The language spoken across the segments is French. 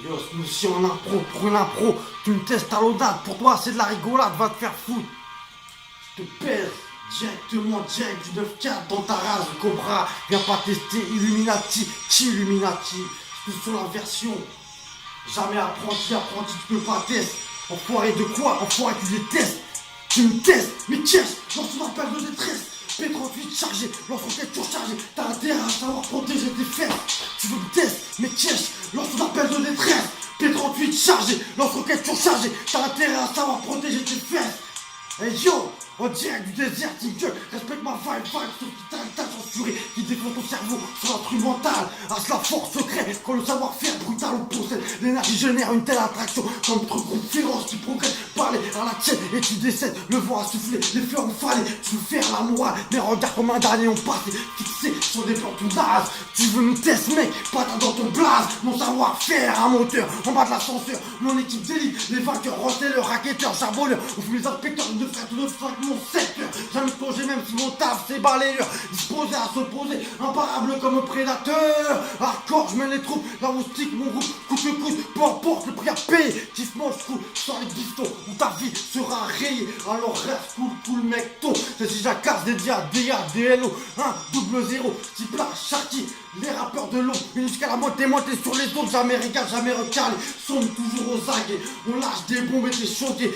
Yo, ce monsieur en impro, pour une impro, tu me testes à l'audate, pour toi c'est de la rigolade, va te faire foutre. Je te pèse directement, direct du 9-4 dans ta rage, Cobra. Viens pas tester Illuminati, qui Illuminati? C'est sur la version. Jamais apprenti, tu peux pas tester. Enfoiré de quoi? Enfoiré tu détestes. Tu me testes, mais qu'est-ce? Lance ton appel de détresse. P38 chargé, lance-roquette surchargé. T'as intérêt à savoir protéger tes fesses. Tu veux me tester, mais qu'est-ce? Lance ton appel de détresse. P38 chargé, lance-roquette surchargé. T'as intérêt à savoir protéger tes fesses. Hey yo, en direct du désert, Team Dieu, respecte ma vibe, sauf qui t'a censuré, qui défend ton cerveau sur l'instrumental. As la force secrète, quand le savoir-faire brutal ou possède, l'énergie génère une telle attraction, comme notre groupe féroce qui progresse, parler à la tienne et tu décèdes, le vent a soufflé, les fleurs ont fallu, tu veux faire la morale, mais regarde comme un dernier on passé, fixé sur des plans tout nazes. Tu veux me tester mec, patate dans ton blaze, mon savoir-faire, un moteur, en bas de l'ascenseur, mon équipe d'élite, les vainqueurs, le racketeurs, charbonneurs, on fume les inspecteurs, de frères, tout notre frac, mon secteur, jamais plongé même si mon taf c'est balayeur, disposé à s'opposer, imparable comme prédateur, hardcore, je mène les troupes, la moustique, mon groupe, coûte que coûte, peu importe le prix à payer, qui se mange coup, sans les pistons, où ta vie sera rayée, alors reste cool, mec, ton, c'est si j'accasse des dia, DLO, 1-0, type là, Sharky, les rappeurs de l'eau, jusqu'à la moitié sur les autres, jamais régal, jamais recalé, sommes toujours aux aguets, on lâche des bombes et t'es choqué,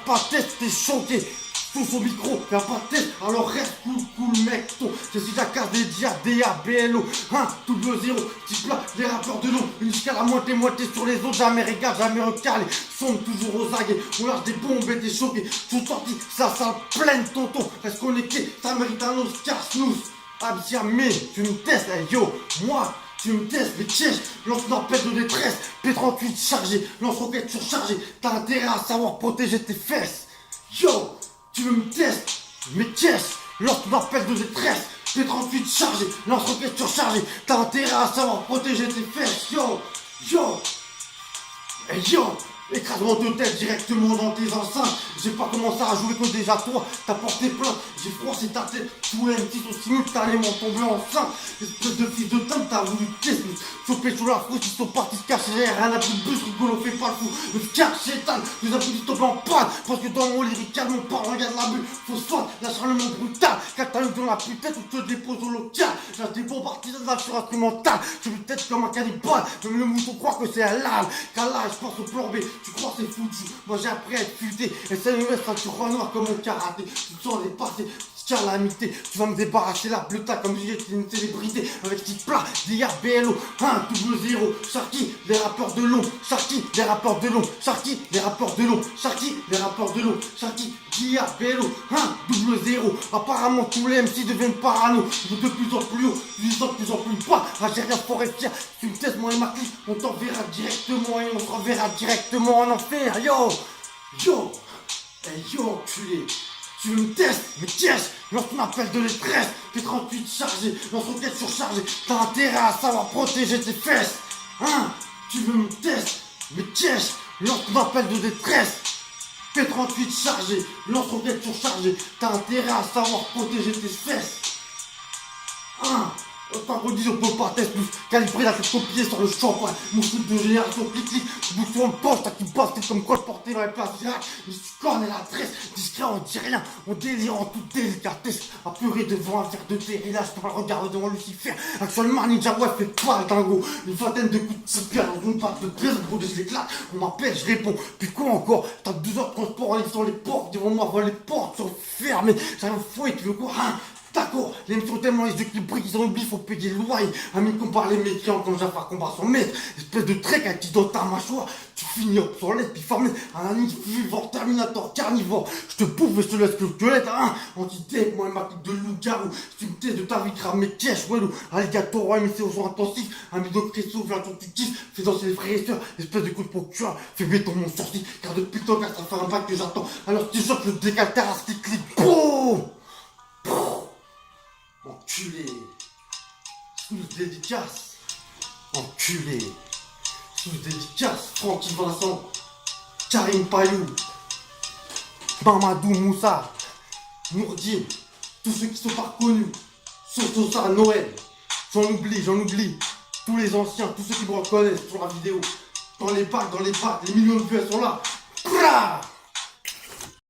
pas test, t'es choqué. Tous au micro, y'a pas de tête, alors reste cool mec, ton. C'est si j'accasse des dia, BLO, 1-0, type là, les rappeurs de l'eau, jusqu'à la moitié sur les autres, jamais régal, jamais recalé, sommes toujours aux aguets, on lâche des bombes et t'es choqué, tout sorti, ça pleine tonton, reste connecté, ça mérite un Oscar snooze. Absia, mais tu me testes, hey, yo, moi, tu me testes, mais tiens, lance une appel de détresse, P38 chargé, lance-roquette surchargé, t'as intérêt à savoir protéger tes fesses. Yo, tu veux me tester, mais qu'est-ce? Lance ton appel de détresse, P38 chargé, lance-roquette surchargé, t'as intérêt à savoir protéger tes fesses. Yo, hey yo, écrase-moi de tête directement dans tes enceintes. J'ai pas commencé à jouer que déjà toi, t'as porté plainte, j'ai froissé ta tête, tous les petits sont simultanément tombés enceinte. Espèce de fils de teinte, t'as voulu tester, choper sous la frousse, ils sont partis se cacher, rien à plus de bus, rigolo, fais pas le fou. Le fier, chétan, les applaudissements tombent en panne, parce que dans mon lyrical, mon parle, regarde la bulle, phosphate, l'acharnement brutal, catalogue dans la putette, ou te dépose au local, j'ai des bombes artisanales sur instrumental, je suis peut-être comme un cannibale, même le mouton croit que c'est un lame, car là, je pense au plan B, tu crois c'est foutu, moi j'ai appris à être futé, et ça me met sur roi noir comme mon karaté, tu te sens les passés, calamité, tu vas me débarrasser la bleuta comme si j'étais une célébrité, avec petit plat, DRBLO, 1-0, Sharky, les rappeurs de l'eau, Sharky, les rappeurs de l'eau, Sharky, les rappeurs de l'eau, Sharky, les rappeurs de l'eau, Sharky, DRBLO, 1-0, apparemment tous les MC deviennent parano, je veux de plus en plus haut, de plus en plus bas, Algérien forestière, tu me testes moi et ma clique, on t'enverra directement et on se reverra directement en enfer, yo, hey yo, enculé. Tu me testes, mais qu'est-ce? Lance ton appel de détresse, P38 chargé, lance-roquette surchargé, t'as intérêt à savoir protéger tes fesses. Tu veux me tester, mais qu'est-ce? Lance ton appel de détresse, P38 chargé, lance-roquette surchargé, t'as intérêt à savoir protéger tes fesses. Autant qu'on dit, on peut pas tester plus calibrer la tête copiée sur le champagne. Mon truc de génération clic, bouge sur le poche, t'as qui passe, t'es comme quoi je portais dans les places directes. Mais tu connais l'adresse, discret, on dit rien, on délire en toute délicatesse. Apeuré devant un verre de thé, et là je parle, regarde devant Lucifer. Actuellement, Ninja ouais fait pas le dingo. Une vingtaine de coups de super dans une patte de plaisir, pour que je l'éclate. On m'appelle, je réponds. Puis quoi encore? T'as 2 heures de transport en ligne sur les portes, devant moi, les portes sont fermées. J'arrive au fouet, tu veux quoi? D'accord, les mecs sont tellement les yeux qui brillent qu'ils ont oublié, faut payer le loyer. Amis compare les métiers quand Jafar combat son maître. Espèce de trek à qui dans ta mâchoire, tu finis obsolète, puis formé un ami vivant, Terminator, carnivore. Je te bouffe et je te laisse que le squelette, anti-tape, moi et ma clique de loup-garou. Si tu me testes de ta vie, crame mes caches, ouais, alligator, ouais, mais c'est aux gens intensifs. Ami de Cresso, viens ton tu kiffes, fais danser les frères et sœurs, espèce de coup de procureur, fais béton mon sorti, car depuis le temps qu'à ça fait un bac que j'attends. Alors tu choques le décalter à ce clic, boum! Enculé, sous dédicace, enculé, sous dédicace, Francky Vincent, Karim Payou, Mamadou Moussa, Nourdine, tous ceux qui sont pas connus, surtout ça, Noël, j'en oublie, tous les anciens, tous ceux qui me reconnaissent sur la vidéo, dans les bacs, les millions de vues elles sont là. Prrrah.